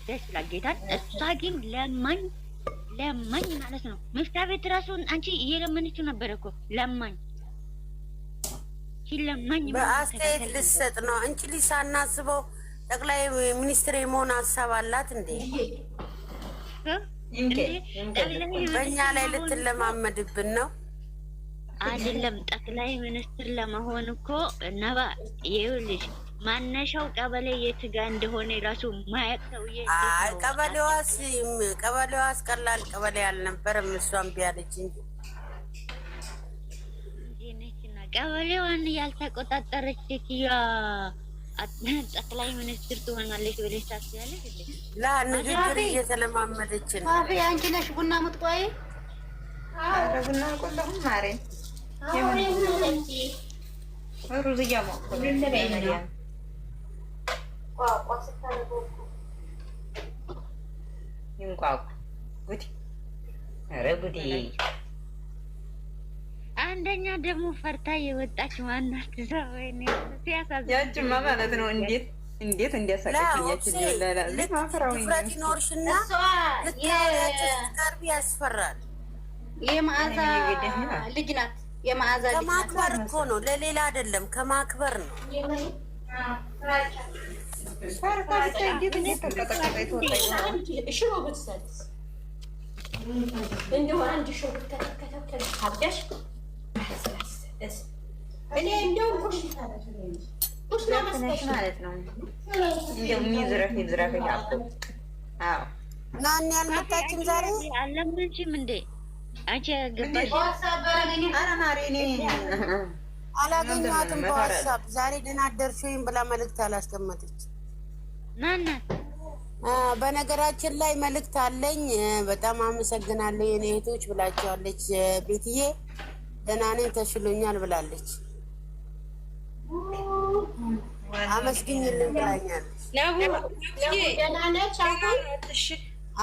ደስ ይላል ጌታን። እሷ ግን ለማኝ ማለት ነው። መፍታ ቤት ራሱን አንቺ እየለመነችው ነበር እኮ ለማኝ ሲለማኝ በአስተያየት ልሰጥ ነው እንጂ ሳናስበው ጠቅላይ ሚኒስትር የመሆን ሀሳብ አላት እንዴ? በእኛ ላይ ልትለማመድብን ነው አይደለም? ጠቅላይ ሚኒስትር ለመሆን እኮ ነባ ይኸውልሽ ማነሻው ቀበሌ የት ጋር እንደሆነ ራሱ ማያቅ ሰውዬ። አይ ቀበሌዋስ ቀላል ቀበሌ አልነበረም። እሷም ቢያለች እንጂ ነችና ቀበሌዋን ያልተቆጣጠረች ሴትዮዋ ጠቅላይ ሚኒስትር ትሆናለች ብለሽ ታስቢያለሽ እንዴ? ንግግር እየተለማመደች ነው። አቤ አንቺ ነሽ ቡና የምትቆይ? አረ ቡና ቆለሁም ማሬ ሩዝ እያሞኩ ነው። ይንቋቁ ጉዲ! ኧረ ጉዲ! አንደኛ ደግሞ ፈርታ የወጣች ማናት? ወይኔ ሲያሳዝን! ያንቺማ ማለት ነው እንዴት እንዲያሳቀችኛችን ድፍረት ይኖርሽና ልታወሪያቸው ስትቀርቢ ያስፈራል። የመዓዛ ልጅ ናት። የመዓዛ ልጅ ከማክበር እኮ ነው፣ ለሌላ አይደለም፣ ከማክበር ነው። ማለት ነው የሚዝረፍ ናኒ አልመጣችም ዛሬ? አለምንሽም እንዴ አንቺ ገባሽ? አላገኘኋትም በዋትሳፕ ዛሬ ደህና አደርሽ ወይም ብላ መልእክት አላስቀመጠች። ናናት በነገራችን ላይ መልእክት አለኝ። በጣም አመሰግናለሁ የኔ እህቶች ብላችኋለች። ቤትዬ ደህና ነኝ ተሽሎኛል ብላለች። አመስግኝልን ብላኛለች።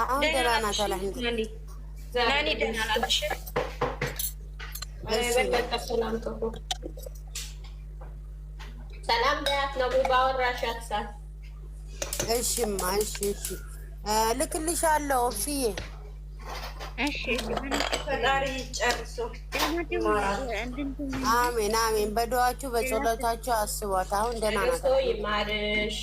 አሁን ደህና ናት አልሐምዱሊላህ። ናኒ ደህና ናት። ሰላም ዳያት ነው ባወራሻት ሰዓት። እሺማ እሺ ልክልሻለሁ ኦፍዬ። እሺ ፈጣሪ ጨርሶ አሜን አሜን። በዱዓችሁ በጸሎታችሁ አስቧት። አሁን ደህና ናት። ይማርሽ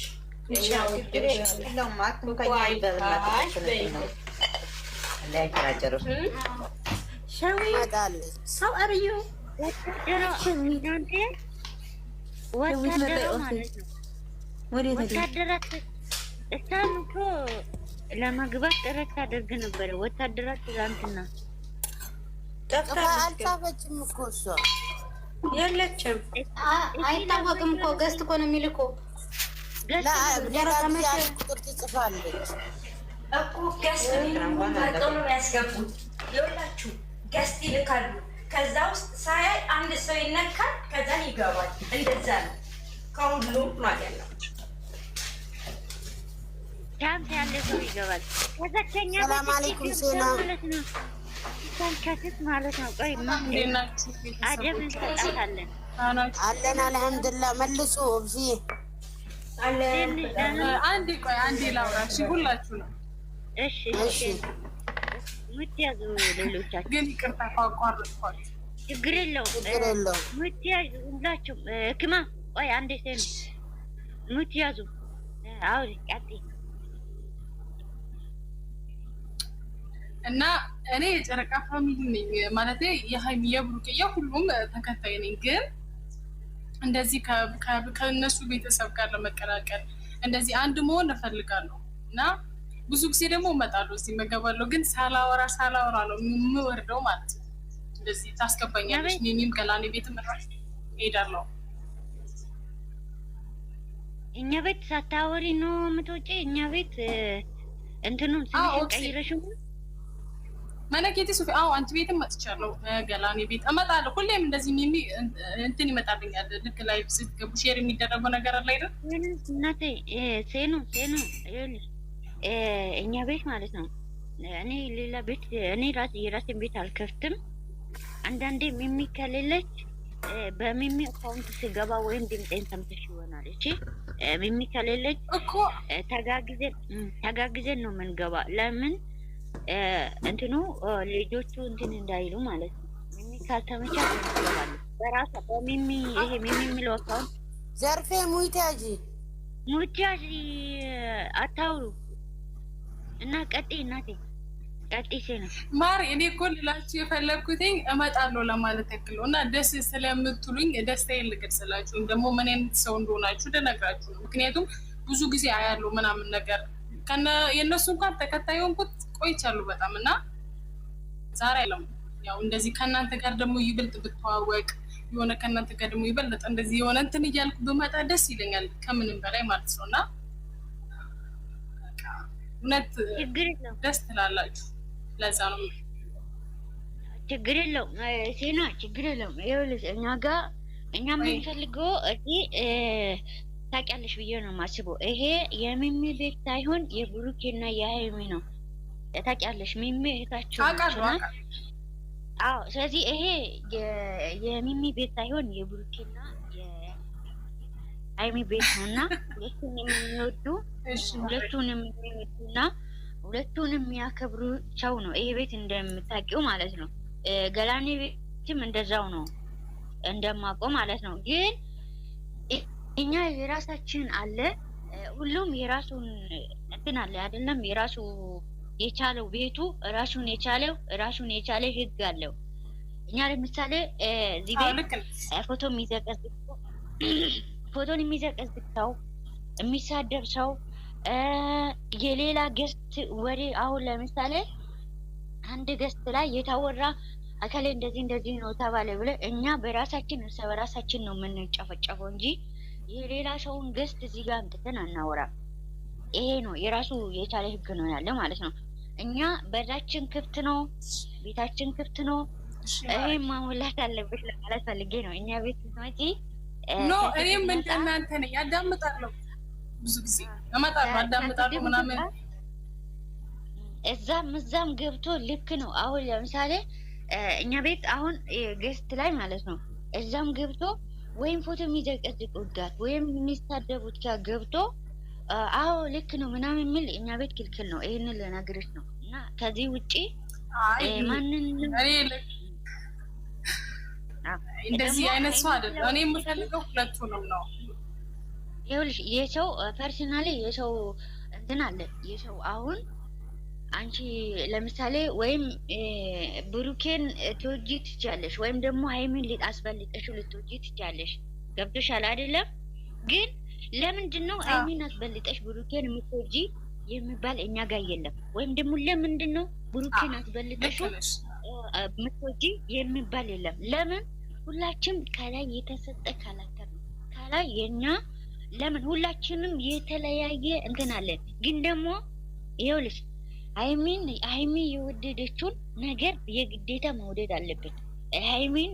መጣለች። ወታደራት እሷን እኮ ለመግባት ጥረት ታደርግ ነበረ። ወታደራት ትላንትና አልጻፈችም እኮ እሷ የለችም። አይታወቅም እኮ ገዝት እኮ ነው የሚልኮ ቁጥር ትጽፋለች እኮ ገዝት ነው ያስገቡት። ይኸውላችሁ ገዝት ይልካሉ። ከዛ ውስጥ ሳያይ አንድ ሰው ይነካል፣ ከዛ ይገባል። እንደዛ ነው ከሁሉም ማለት ነው። ቻንስ ያለ ሰው ይገባል። ከዛ ከኛ ሰላም አለይኩም ሴና ማለት ነው ታንከት ማለት ነው። ቆይ አደብ እንሰጣታለን። አለን አልሐምዱሊላህ። መልሱ ኦብዚ አንዴ ላውራ። እሺ ሁላችሁ ነው። እሺ ምትያዙ ሌሎቻችሁ ግን ይቅርታ ካቋረጥኳችሁ ችግር የለውም። ምትያዙ ሁላችሁ ክማ ቆይ አንዴ ሴኑ ምትያዙ አውሪ ቀጥይ። እና እኔ የጨረቃ ፋሚሊ ነኝ ማለት የሀይሚ የብሩክ የሁሉም ተከታይ ነኝ። ግን እንደዚህ ከእነሱ ቤተሰብ ጋር ለመቀላቀል እንደዚህ አንድ መሆን እፈልጋለሁ እና ብዙ ጊዜ ደግሞ እመጣለሁ እዚህ መገባለሁ። ግን ሳላወራ ነው የምወርደው ማለት ነው። እንደዚህ ታስገባኛለች። እኔም ገላኔ ቤት መራሽ እሄዳለሁ። እኛ ቤት ሳታወሪ ነው የምትወጪ? እኛ ቤት እንትኑን ስልሽን ቀይረሽው መነኬቲ ሱፊ አንቺ ቤትም መጥቻለሁ። ገላኔ ቤት እመጣለሁ። ሁሌም እንደዚህ ሚሚ እንትን ይመጣልኛል። ልክ ላይ ስትገቡ ሼር የሚደረገው ነገር አለ አይደል? እናቴ ሴኑ ይኸውልሽ እኛ ቤት ማለት ነው። እኔ ሌላ ቤት እኔ የራሴን ቤት አልከፍትም። አንዳንዴ ሚሚ ከሌለች በሚሚ አካውንት ስገባ ወይም ድምጤን ሰምተሽ ይሆናል። እሺ ሚሚ ከሌለች እኮ ተጋግዘን ነው የምንገባ። ለምን እንትኑ ልጆቹ እንትን እንዳይሉ ማለት ነው። ሚሚ ካልተመቻ ትገባለች በራሷ በሚሚ ይሄ ሚሚ የሚለው አካውንት ዘርፌ ሙይታጂ አታውሩ እና ቀጤ እናቴ ቀጤ ነው ማር እኔ እኮ ልላችሁ የፈለግኩትኝ እመጣለሁ ለማለት ያክል ነው። እና ደስ ስለምትሉኝ ደስታዬን ልገልጽላችሁ ደግሞ ምን አይነት ሰው እንደሆናችሁ ልነግራችሁ ነው። ምክንያቱም ብዙ ጊዜ አያለሁ ምናምን ነገር ከነ የነሱ እንኳን ተከታይ ሆንኩት ቆይቻለሁ በጣም እና ዛሬ አይለም ያው እንደዚህ ከእናንተ ጋር ደግሞ ይበልጥ ብትዋወቅ የሆነ ከእናንተ ጋር ደግሞ ይበልጥ እንደዚህ የሆነ እንትን እያልኩ ብመጣ ደስ ይለኛል ከምንም በላይ ማለት ነው። እና እውነት ደስ ትላላችሁ። ለዛ ነው ችግር የለውም ሴና ችግር የለውም። ይኸውልሽ እኛ የምንፈልገው እዚህ ታውቂያለሽ ብዬ ነው የማስበው። ይሄ የሚሚ ቤት ሳይሆን የብሩኬና የሀይሚ ነው። ታውቂያለሽ ሚሚ እህታችሁ ናት። አዎ ስለዚህ ይሄ የሚሚ ቤት ሳይሆን የብሩኬና የሀይሚ ቤት ነውና ሁለቱንም የሚወዱና ሁለቱንም የሚያከብሩ ሰው ነው ይሄ ቤት እንደምታውቂው ማለት ነው። ገላኔ ቤትም እንደዛው ነው እንደማውቀው ማለት ነው። ግን እኛ የራሳችን አለ፣ ሁሉም የራሱን እንትን አለ አይደለም። የራሱ የቻለው ቤቱ ራሱን የቻለ ህግ አለው። እኛ ለምሳሌ እዚህ ቤት ፎቶን የሚዘቀዝቅ ሰው፣ የሚሳደብ ሰው፣ የሌላ ገስት ወሬ አሁን ለምሳሌ አንድ ገስት ላይ የታወራ አካሌ እንደዚህ ነው ተባለ ብለ እኛ በራሳችን እርስ በራሳችን ነው የምንጨፈጨፈው እንጂ የሌላ ሰውን ገስት እዚህ ጋር አምጥተን አናወራም። ይሄ ነው የራሱ የቻለ ህግ ነው ያለ ማለት ነው። እኛ በራችን ክፍት ነው፣ ቤታችን ክፍት ነው። ይሄ ማሙላት አለብሽ ለማለት ፈልጌ ነው። እኛ ቤት ስትመጪ ኖ እኔም እንደናንተ ነኝ። ያዳምጣለሁ፣ ብዙ ጊዜ እመጣለሁ፣ አዳምጣለሁ ምናምን እዛም ገብቶ ልክ ነው። አሁን ለምሳሌ እኛ ቤት አሁን ገስት ላይ ማለት ነው እዛም ገብቶ ወይም ፎቶ የሚዘቀዝቁት ጋር ወይም የሚሳደቡት ጋር ገብቶ አዎ ልክ ነው ምናምን የሚል እኛ ቤት ክልክል ነው። ይሄንን ልነግርሽ ነው። እና ከዚህ ውጪ ማንን እንደዚህ አይነት ሰው አይደለም እኔ የምፈልገው ሁለቱንም ነው። ይኸውልሽ የሰው ፐርሰናሊ የሰው እንትን አለ የሰው አሁን አንቺ ለምሳሌ ወይም ብሩኬን ትወጂ ትችያለሽ፣ ወይም ደግሞ ሃይሚን ሊጣስበልጥሽው ልትወጂ ትችያለሽ። ገብቶሻል አይደለም? ግን ለምንድን ነው ሃይሚን አስበልጠሽ ብሩኬን የምትወጂ የሚባል እኛ ጋር የለም። ወይም ደግሞ ለምንድን ነው ብሩኬን አስበልጠሽው የምትወጂ የሚባል የለም። ለምን? ሁላችንም ከላይ የተሰጠ ካላክተር ነው። ከላይ የኛ ለምን ሁላችንም የተለያየ እንትን አለን። ግን ደግሞ ይኸውልሽ ሃይሚ የወደደችውን ነገር የግዴታ መውደድ አለብን። ሃይሚን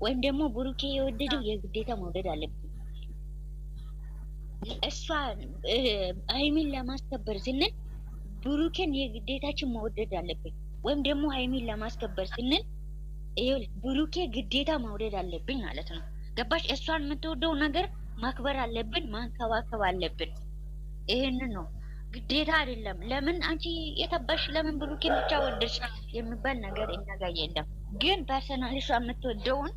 ወይም ደግሞ ብሩኬ የወደደው የግዴታ መውደድ አለብን። እሷ ሃይሚን ለማስከበር ስንል ብሩኬን የግዴታችን መውደድ አለብን። ወይም ደግሞ ሃይሚን ለማስከበር ስንል ይኸውልሽ ብሩኬ ግዴታ መውደድ አለብን ማለት ነው። ገባሽ? እሷን የምትወደው ነገር ማክበር አለብን፣ ማንከባከብ አለብን። ይሄንን ነው ግዴታ አይደለም። ለምን አንቺ የተባሽ ለምን ብሩኬን ብቻ ወደድሽ የሚባል ነገር እኛ ጋር የለም። ግን ፐርሰናሊ እሷ የምትወደውን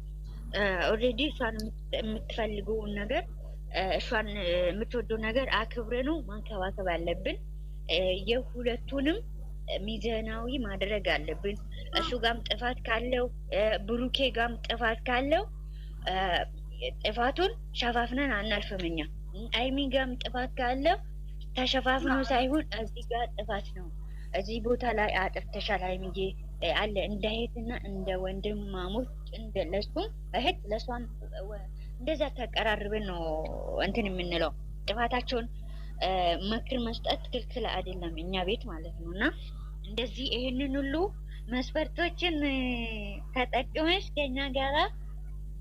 ኦልሬዲ እሷን የምትፈልገውን ነገር እሷን የምትወደው ነገር አክብረን ማንከባከብ አለብን። የሁለቱንም ሚዛናዊ ማድረግ አለብን። እሱ ጋም ጥፋት ካለው ብሩኬ ጋም ጥፋት ካለው ጥፋቱን ሸፋፍነን አናልፍም። እኛ ሃይሚ ጋም ጥፋት ካለው ተሸፋፍኖ ሳይሆን እዚህ ጋር ጥፋት ነው፣ እዚህ ቦታ ላይ አጥፍተሻል ሃይሚዬ አለ እንደ እህትና እንደ ወንድማሞች እንደ ለሱም እህት ለሷም እንደዛ ተቀራርበን ነው እንትን የምንለው። ጥፋታቸውን ምክር መስጠት ክልክል አይደለም እኛ ቤት ማለት ነው። እና እንደዚህ ይሄንን ሁሉ መስፈርቶችን ተጠቅመሽ ከኛ ጋራ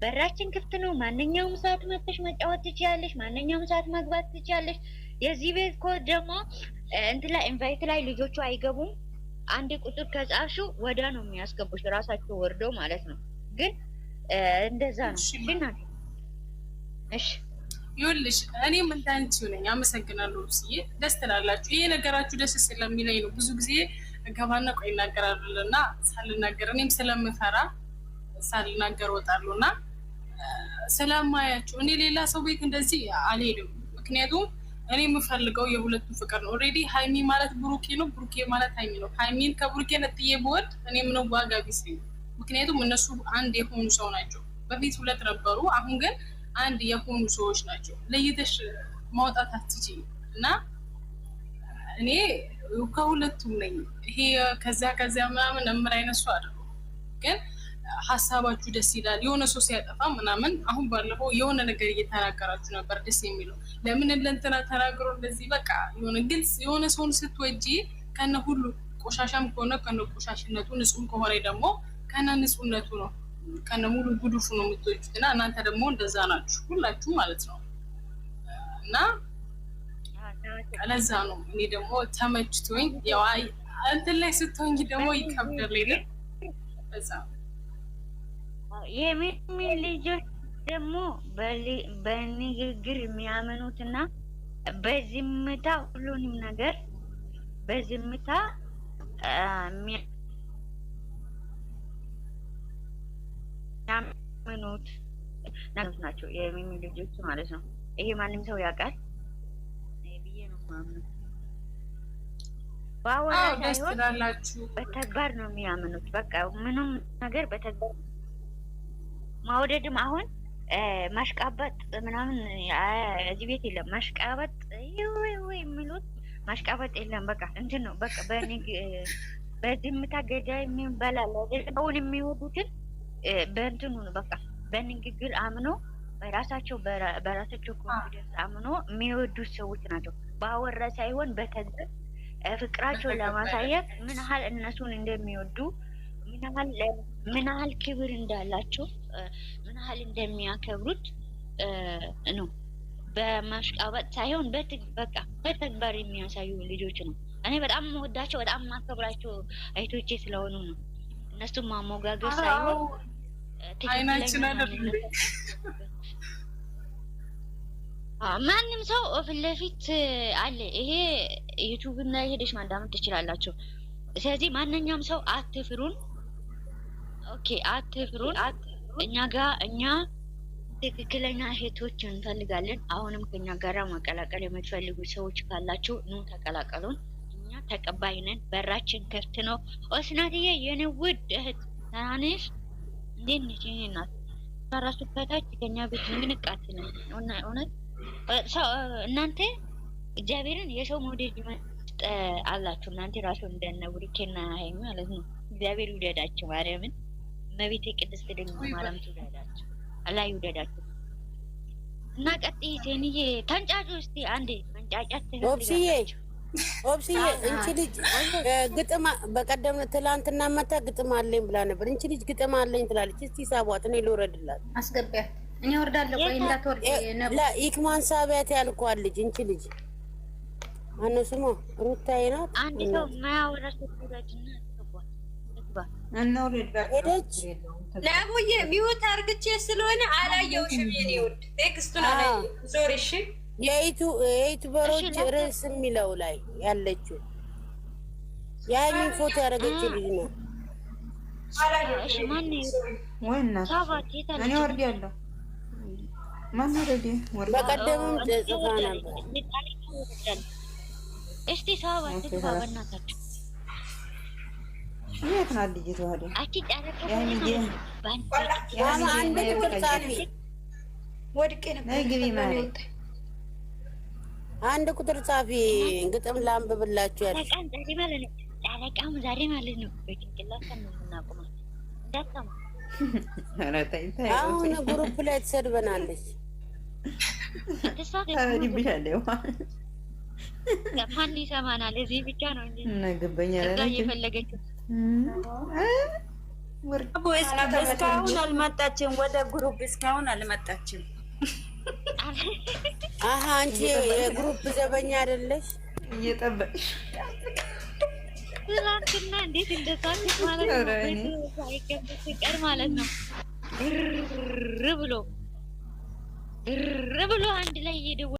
በራችን ክፍት ነው። ማንኛውም ሰዓት መጥተሽ መጫወት ትችያለሽ። ማንኛውም ሰዓት መግባት ትችያለሽ። የዚህ ቤት ኮድ ደግሞ እንትን ላይ ኢንቫይት ላይ ልጆቹ አይገቡም። አንድ ቁጥር ከጻፍሽው ወዳ ነው የሚያስገቡሽ ራሳቸው ወርደው ማለት ነው። ግን እንደዛ ነው። እሺ ይኸውልሽ እኔም እንዳንቺው ነኝ። አመሰግናለሁ ብዬ ደስ ትላላችሁ። ይሄ ነገራችሁ ደስ ስለሚለኝ ነው። ብዙ ጊዜ ገባና ቆይ እናገራለሁና ሳልናገር እኔም ስለምፈራ ሳልናገር ወጣለሁ እና ስለማያችሁ እኔ ሌላ ሰው ቤት እንደዚህ አልሄድም። ምክንያቱም እኔ የምፈልገው የሁለቱ ፍቅር ነው። ኦልሬዲ ሀይሚ ማለት ብሩኬ ነው፣ ብሩኬ ማለት ሀይሚ ነው። ሀይሚን ከብሩኬ ነጥዬ ብወድ እኔ ምነው ዋጋ ቢስ ነኝ። ምክንያቱም እነሱ አንድ የሆኑ ሰው ናቸው። በፊት ሁለት ነበሩ፣ አሁን ግን አንድ የሆኑ ሰዎች ናቸው። ለይተሽ ማውጣት አትችይም እና እኔ ከሁለቱም ነኝ። ይሄ ከዚያ ምናምን እምር አይነሱ አድርገው ግን ሀሳባችሁ ደስ ይላል። የሆነ ሰው ሲያጠፋ ምናምን አሁን ባለፈው የሆነ ነገር እየተናገራችሁ ነበር፣ ደስ የሚለው ለምን ለእንትና ተናግሮ እንደዚህ በቃ የሆነ ግልጽ የሆነ ሰውን ስትወጂ ከነ ሁሉ ቆሻሻም ከሆነ ከነ ቆሻሽነቱ፣ ንጹህም ከሆነ ደግሞ ከነ ንጹህነቱ ነው ከነ ሙሉ ጉዱፉ ነው የምትወጁት እና እናንተ ደግሞ እንደዛ ናችሁ ሁላችሁ ማለት ነው። እና ለዛ ነው እኔ ደግሞ ተመችቶኝ ያው እንትን ላይ ስትሆኝ ደግሞ ይከብዳል አይደል? በዛ የሚሚ ልጆች ደግሞ በንግግር የሚያምኑትና በዝምታ ሁሉንም ነገር በዝምታ የሚያምኑት ናቸው የሚሚ ልጆች ማለት ነው። ይሄ ማንም ሰው ያውቃል ብዬ ነው የማምነው። ባወራ ሳይሆን በተግባር ነው የሚያምኑት። በቃ ምንም ነገር በተግባር ማውደድም አሁን ማሽቃበጥ ምናምን እዚህ ቤት የለም። ማሽቃበጥ ወይ የሚሉት ማሽቃበጥ የለም። በቃ እንትን ነው በቃ በዝምታ ገዳይ የሚባላል አሁን የሚወዱትን በእንትኑ ነው በቃ በንግግር አምኖ በራሳቸው ኮንፊደንስ አምኖ የሚወዱት ሰዎች ናቸው። ባወራ ሳይሆን በተግባር ፍቅራቸውን ለማሳየት ምን ያህል እነሱን እንደሚወዱ ምን ያህል ክብር እንዳላቸው ምን ያህል እንደሚያከብሩት ነው። በማሽቃበጥ ሳይሆን በቃ በተግባር የሚያሳዩ ልጆች ነው። እኔ በጣም ወዳቸው በጣም ማከብራቸው አይቶቼ ስለሆኑ ነው። እነሱም ማሞጋገስ ሳይሆን አይናችን አይደለም። ማንም ሰው ፊት ለፊት አለ። ይሄ ዩቲዩብ እና ሄደሽ ማዳመጥ ትችላላችሁ። ስለዚህ ማንኛውም ሰው አትፍሩን። ኦኬ አትፍሩን። እኛ ትክክለኛ እህቶች እንፈልጋለን። አሁንም ከኛ ጋራ መቀላቀል የምትፈልጉ ሰዎች ካላችሁ ኑ ተቀላቀሉን። እኛ ተቀባይ ነን። በራችን ክፍት ነው። ኦስናትዬ የኔ ውድ እህት ታናንሽ እንዴት ነሽ? የኔ እናት በራሱ ከታች ከኛ ቤት ምንቃት ነው እውነት እናንተ እግዚአብሔርን የሰው ሞዴል አላችሁ። እናንተ ራሱ እንደነ ብሩኬና ሀይሚ ማለት ነው። እግዚአብሔር ይውደዳችሁ። ማርያምን እመቤቴ ቅድስት ድንግል ማርያም ትውደዳችሁ። አላህ ይውደዳችሁ። እና ቀጥይ ሴንዬ ተንጫጩ እስቲ አንዴ መንጫጫት ትፈልጋለች። ኦብስዬ እንቺ ልጅ ግጥም በቀደም ትላንትና መታ ግጥም አለኝ ብላ ነበር። እንቺ ልጅ ግጥም አለኝ ትላለች። እስቲ ሳቧት፣ እኔ ልውረድላት። አስገቢያት። እኔ ወርዳለሁ። ቆይ እንዳትወርድ ነበር ለኢክማን ሳቢያት ያልኳት ልጅ እንቺ ልጅ ማነው ስሟ? ሩታዬ ናት። አንድ ሰው ማያወራ ስትወዳጅና ሄደች። ለሙዬ ሚውት አርግቼ ስለሆነ አላየውሽም። የኔ ውድ ቴክስቱን አላየው። ዞር እሺ። የዩቱበሮች ርዕስ የሚለው ላይ ያለችው የሀይሚን ፎቶ ያደረገች ልጅ ነው። እሺ ማን ወይና እኔ ወርዳለሁ። ማን ወርዴ በቀደምም ጽፋ ነበር። እስቲ ሰባት ጽፋ በእናታችሁ የት ናት ልጅቷ? አኪ ጫረፈ አንድ ቁጥር ጻፊ ወድቄ ነበር። ግቢ ማለት አንድ ቁጥር ጻፊ ግጥም ላንብብላችሁ ያለች ጨረቃም ዛሬ ማለት ነው። በጭንቅላት ነው የምናቆመው። እንዳትሰማ አሁን ግሩፕ ላይ ትሰድበናለች። ማን ይሰማናል? እዚህ ብቻ ነው እንጂ ነገበኛ እየፈለገችው እስካሁን አልመጣችም። ወደ ግሩፕ እስካሁን አልመጣችም። አሀ አንቺ የግሩፕ ዘበኛ አይደለሽ? እየጠበቅሽ ትናንትና እንዴት እንደሳት ማለት ነው። ሳይገብ ሲቀር ማለት ነው። ግር ብሎ አንድ ላይ እየደወለ